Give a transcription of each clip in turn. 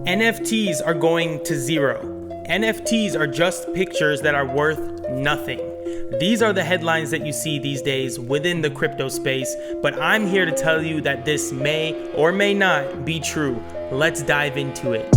NFTs are going to zero. NFTs are just pictures that are worth nothing. These are the headlines that you see these days within the crypto space, but I'm here to tell you that this may or may not be true. Let's dive into it.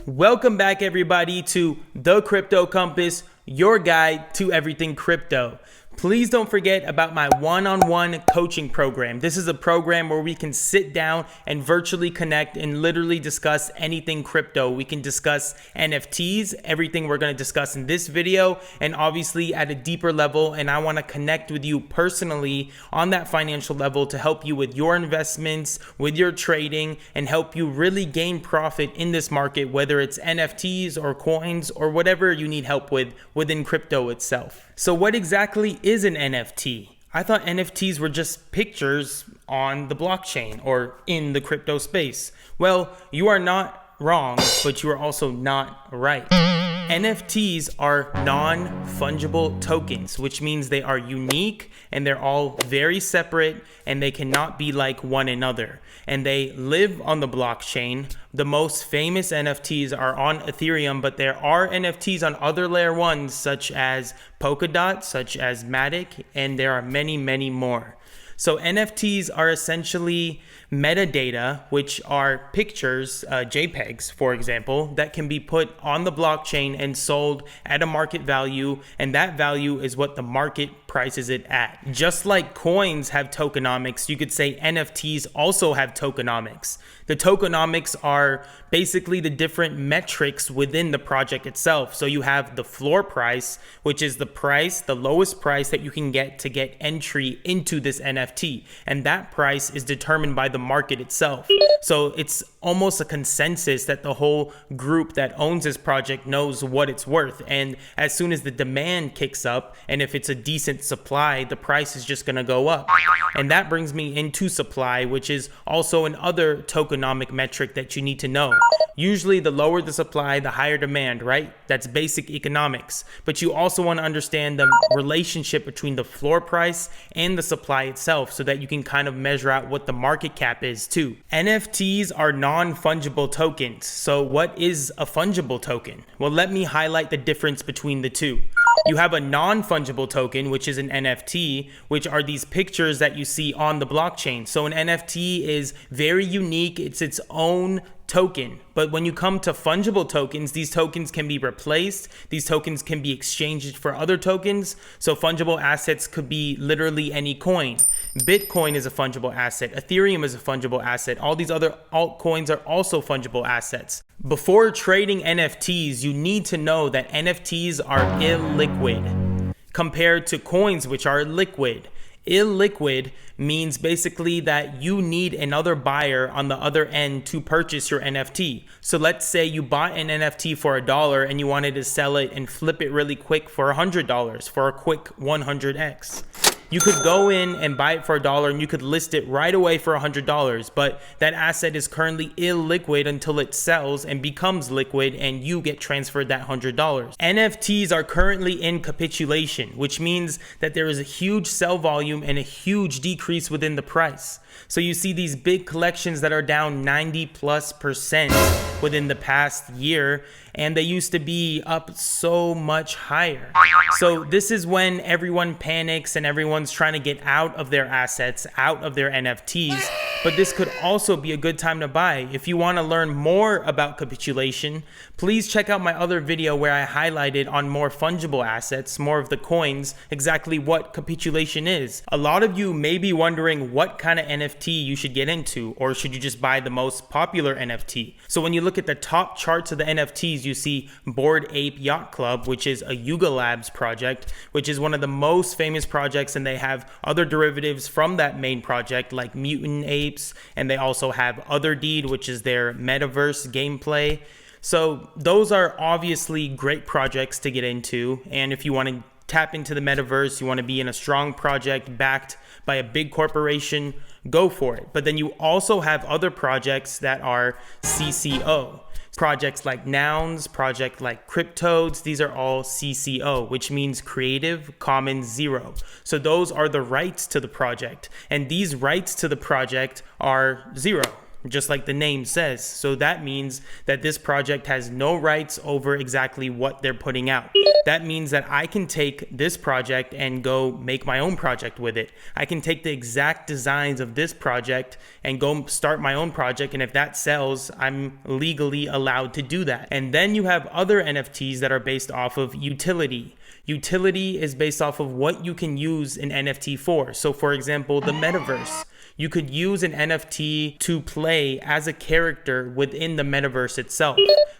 Welcome back, everybody, to The Crypto Compass, your guide to everything crypto. Please don't forget about my one-on-one coaching program. This is a program where we can sit down and virtually connect and literally discuss anything crypto. We can discuss NFTs, everything we're going to discuss in this video, and obviously at a deeper level. And I want to connect with you personally on that financial level to help you with your investments, with your trading, and help you really gain profit in this market, whether it's NFTs or coins or whatever you need help with within crypto itself. So what exactly is an NFT? I thought NFTs were just pictures on the blockchain or in the crypto space. Well, you are not wrong, but you are also not right. NFTs are non-fungible tokens, which means they are unique and they're all very separate and they cannot be like one another. And they live on the blockchain. The most famous NFTs are on Ethereum, but there are NFTs on other layer ones such as Polkadot, such as Matic, and there are many, many more. So NFTs are essentially metadata, which are pictures, JPEGs, for example, that can be put on the blockchain and sold at a market value, and that value is what the market prices it at. Just like coins have tokenomics, you could say NFTs also have tokenomics. The tokenomics are basically the different metrics within the project itself. So you have the floor price, which is the price, the lowest price that you can get to get entry into this NFT. And that price is determined by the market itself. So it's almost a consensus that the whole group that owns this project knows what it's worth. And as soon as the demand kicks up, and if it's a decent supply, the price is just going to go up. And that brings me into supply, which is also another tokenomic metric that you need to know. Usually the lower the supply, the higher demand, right? That's basic economics. But you also want to understand the relationship between the floor price and the supply itself so that you can kind of measure out what the market cap is too. NFTs are non-fungible tokens. So what is a fungible token? Well, let me highlight the difference between the two. You have a non-fungible token, which is an NFT, which are these pictures that you see on the blockchain. So an NFT is very unique. It's its own token. But when you come to fungible tokens, these tokens can be replaced. These tokens can be exchanged for other tokens. So fungible assets could be literally any coin. Bitcoin is a fungible asset. Ethereum is a fungible asset. All these other altcoins are also fungible assets. Before trading NFTs, you need to know that NFTs are illiquid compared to coins, which are liquid. Illiquid means basically that you need another buyer on the other end to purchase your NFT. So let's say you bought an NFT for $1 and you wanted to sell it and flip it really quick for $100 for a quick 100x. You could go in and buy it for $1 and you could list it right away for $100, but that asset is currently illiquid until it sells and becomes liquid and you get transferred that $100. NFTs are currently in capitulation, which means that there is a huge sell volume and a huge decrease within the price. So you see these big collections that are down 90+% within the past year, and they used to be up so much higher. So this is when everyone panics and everyone's trying to get out of their assets, out of their NFTs. But this could also be a good time to buy. If you want to learn more about capitulation, please check out my other video where I highlighted on more fungible assets, more of the coins, exactly what capitulation is. A lot of you may be wondering what kind of NFT you should get into, or should you just buy the most popular NFT? So when you look at the top charts of the NFTs, you see Bored Ape Yacht Club, which is a Yuga Labs project, which is one of the most famous projects, and they have other derivatives from that main project like Mutant Apes, and they also have Other Deed, which is their metaverse gameplay. So those are obviously great projects to get into, and if you want to tap into the metaverse, you want to be in a strong project backed by a big corporation, go for it. But then you also have other projects that are CCO. Projects like Nouns, project like Cryptodes, these are all CCO, which means Creative Commons Zero. So those are the rights to the project. And these rights to the project are zero. just like the name says. So that means that this project has no rights over exactly what they're putting out. That means that I can take this project and go make my own project with it. I can take the exact designs of this project and go start my own project. And if that sells, I'm legally allowed to do that. And then you have other NFTs that are based off of utility. Utility is based off of what you can use an NFT for. So for example, the metaverse. You could use an NFT to play as a character within the metaverse itself.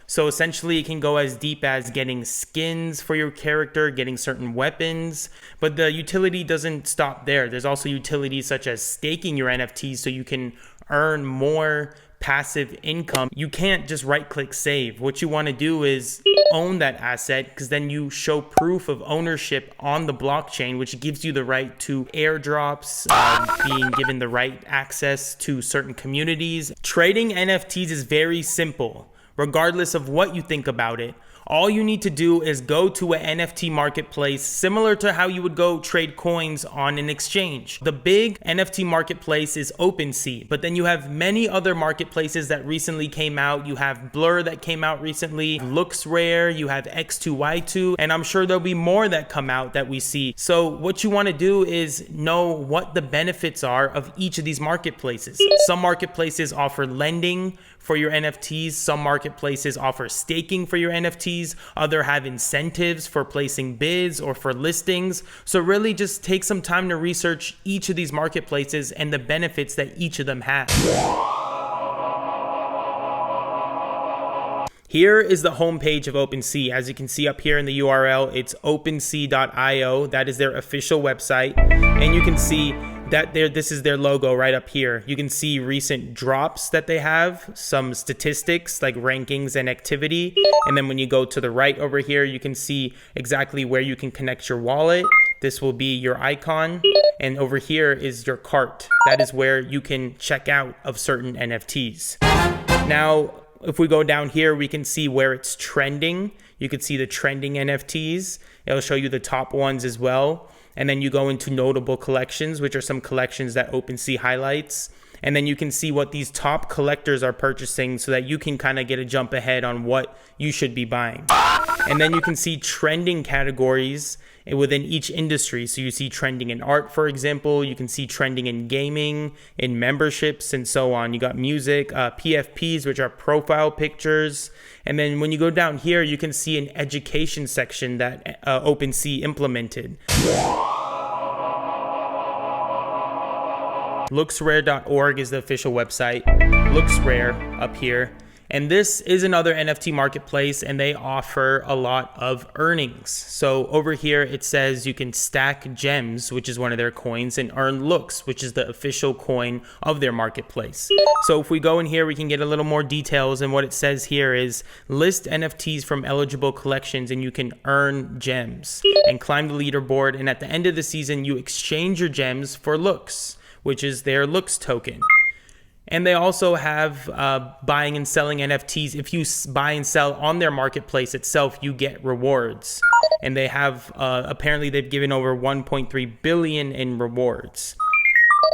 So essentially it can go as deep as getting skins for your character, getting certain weapons, but the utility doesn't stop there. There's also utilities such as staking your NFTs so you can earn more passive income. You can't just right click save. What you want to do is own that asset, because then you show proof of ownership on the blockchain, which gives you the right to airdrops, being given the right access to certain communities. Trading NFTs is very simple, regardless of what you think about it. All you need to do is go to an NFT marketplace, similar to how you would go trade coins on an exchange. The big NFT marketplace is OpenSea, but then you have many other marketplaces that recently came out. You have Blur that came out recently, LooksRare, you have X2Y2, and I'm sure there'll be more that come out that we see. So what you want to do is know what the benefits are of each of these marketplaces. Some marketplaces offer lending for your NFTs. Some marketplaces offer staking for your NFTs. Other have incentives for placing bids or for listings. So really just take some time to research each of these marketplaces and the benefits that each of them have. Here is the homepage of OpenSea. As you can see up here in the URL, it's OpenSea.io. That is their official website. And you can see that this is their logo right up here. You can see recent drops that they have, some statistics like rankings and activity. And then when you go to the right over here, you can see exactly where you can connect your wallet. This will be your icon. And over here is your cart. That is where you can check out of certain NFTs. Now, if we go down here, we can see where it's trending. You can see the trending NFTs. It'll show you the top ones as well. And then you go into notable collections, which are some collections that OpenSea highlights. And then you can see what these top collectors are purchasing so that you can kind of get a jump ahead on what you should be buying. And then you can see trending categories within each industry. So you see trending in art, for example. You can see trending in gaming, in memberships, and so on. You got music, PFPs, which are profile pictures. And then when you go down here, you can see an education section that OpenSea implemented. LooksRare.org is the official website. LooksRare up here. And this is another NFT marketplace, and they offer a lot of earnings. So over here, it says you can stack gems, which is one of their coins, and earn looks, which is the official coin of their marketplace. So if we go in here, we can get a little more details. And what it says here is list NFTs from eligible collections, and you can earn gems and climb the leaderboard. And at the end of the season, you exchange your gems for looks, which is their looks token. And they also have buying and selling NFTs. If you buy and sell on their marketplace itself, you get rewards. And they have, apparently they've given over 1.3 billion in rewards.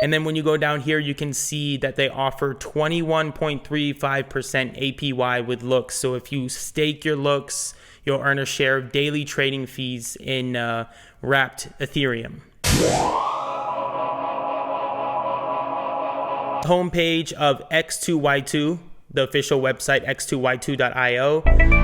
And then when you go down here, you can see that they offer 21.35% APY with looks. So if you stake your looks, you'll earn a share of daily trading fees in wrapped Ethereum. Homepage of X2Y2, the official website, x2y2.io.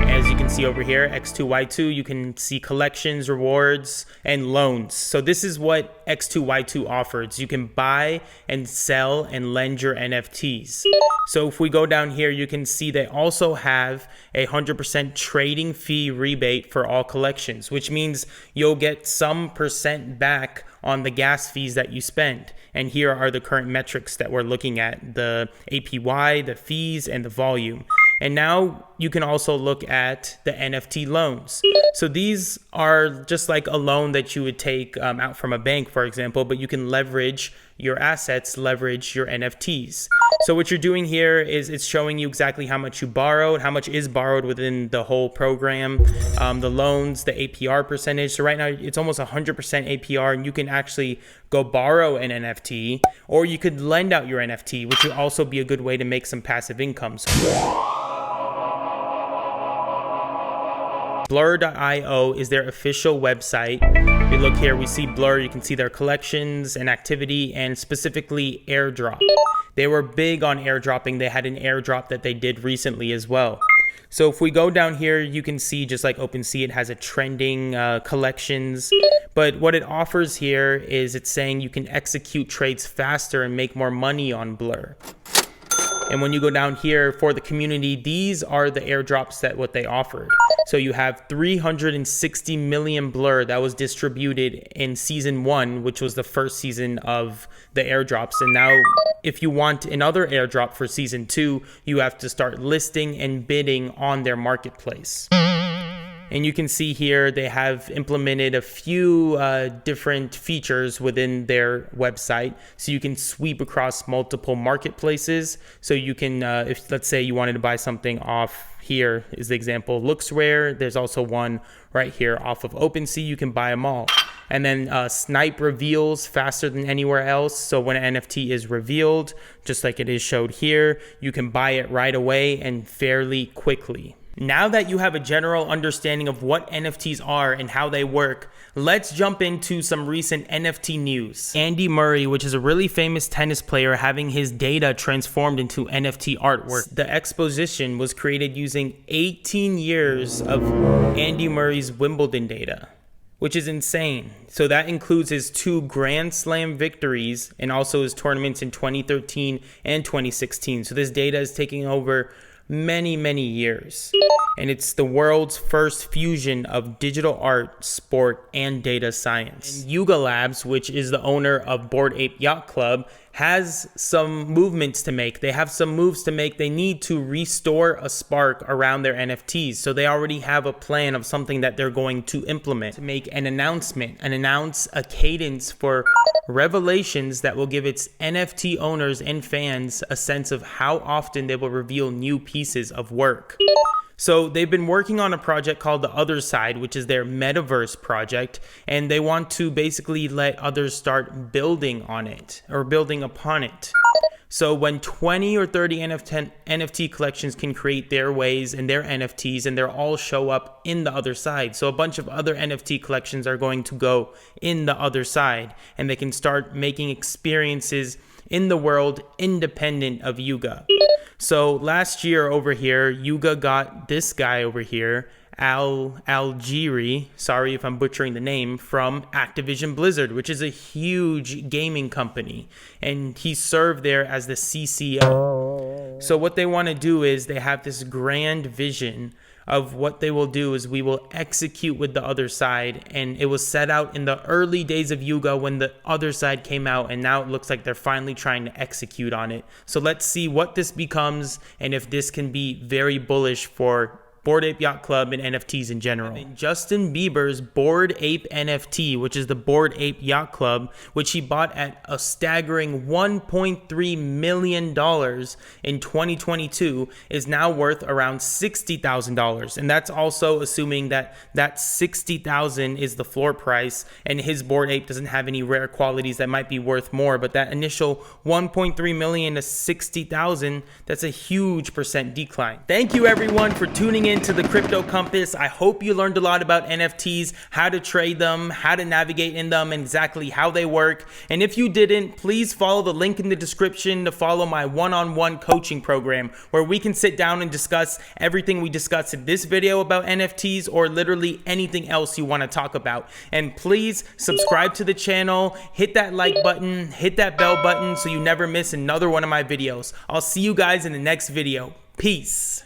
As you can see over here, X2Y2, you can see collections, rewards, and loans. So this is what X2Y2 offers. You can buy and sell and lend your NFTs. So if we go down here, you can see they also have a 100% trading fee rebate for all collections, which means you'll get some percent back on the gas fees that you spend. And here are the current metrics that we're looking at: the APY, the fees, and the volume. And now you can also look at the NFT loans. So these are just like a loan that you would take out from a bank, for example, but you can leverage your assets leverage your NFTs. So what you're doing here is it's showing you exactly how much you borrowed, how much is borrowed within the whole program, the loans, the APR percentage. So right now it's almost 100% APR, and you can actually go borrow an NFT, or you could lend out your NFT, which would also be a good way to make some passive income. Blur.io is their official website. If you look here, we see Blur, you can see their collections and activity, and specifically airdrop. They were big on airdropping. They had an airdrop that they did recently as well. So if we go down here, you can see just like OpenSea, it has a trending collections. But what it offers here is it's saying you can execute trades faster and make more money on Blur. And when you go down here for the community, these are the airdrops that what they offered. So you have 360 million Blur that was distributed in season 1, which was the first season of the airdrops. And now if you want another airdrop for season 2, you have to start listing and bidding on their marketplace. And you can see here they have implemented a few different features within their website. So you can sweep across multiple marketplaces. So you can, if let's say you wanted to buy something off, here is the example, looks rare. There's also one right here off of OpenSea. You can buy them all. And then Snipe reveals faster than anywhere else. So when an NFT is revealed, just like it is showed here, you can buy it right away and fairly quickly. Now that you have a general understanding of what NFTs are and how they work, let's jump into some recent NFT news. Andy Murray, which is a really famous tennis player, having his data transformed into NFT artwork. The exposition was created using 18 years of Andy Murray's Wimbledon data, which is insane. So that includes his 2 Grand Slam victories and also his tournaments in 2013 and 2016. So this data is taking over many years, and it's the world's first fusion of digital art, sport, and data science. And Yuga Labs, which is the owner of Bored Ape Yacht Club, has some movements to make. They have some moves to make. They need to restore a spark around their NFTs. So they already have a plan of something that they're going to implement to make an announcement and announce a cadence for revelations that will give its NFT owners and fans a sense of how often they will reveal new pieces of work. So they've been working on a project called The Other Side, which is their metaverse project, and they want to basically let others start building on it or building upon it. So when 20 or 30 NFT collections can create their ways and their NFTs, and they'll all show up in The Other Side. So a bunch of other NFT collections are going to go in The Other Side, and they can start making experiences in the world independent of Yuga. So last year over here, Yuga got this guy over here, Algiri, sorry if I'm butchering the name, from Activision Blizzard, which is a huge gaming company, and he served there as the CCO. So what they want to do is they have this grand vision of what they will do is we will execute with The Other Side, and it was set out in the early days of Yuga when The Other Side came out, and now it looks like they're finally trying to execute on it. So let's see what this becomes and if this can be very bullish for Bored Ape Yacht Club and NFTs in general. And Justin Bieber's Bored Ape NFT, which is the Bored Ape Yacht Club, which he bought at a staggering $1.3 million in 2022, is now worth around $60,000. And that's also assuming that that $60,000 is the floor price, and his Bored Ape doesn't have any rare qualities that might be worth more. But that initial $1.3 million to $60,000, that's a huge percent decline. Thank you everyone for tuning in to the Crypto Compass. I hope you learned a lot about NFTs, how to trade them, how to navigate in them, and exactly how they work. And if you didn't, please follow the link in the description to follow my one-on-one coaching program, where we can sit down and discuss everything we discussed in this video about NFTs, or literally anything else you want to talk about. And please subscribe to the channel, hit that like button, hit that bell button so you never miss another one of my videos. I'll see you guys in the next video. Peace.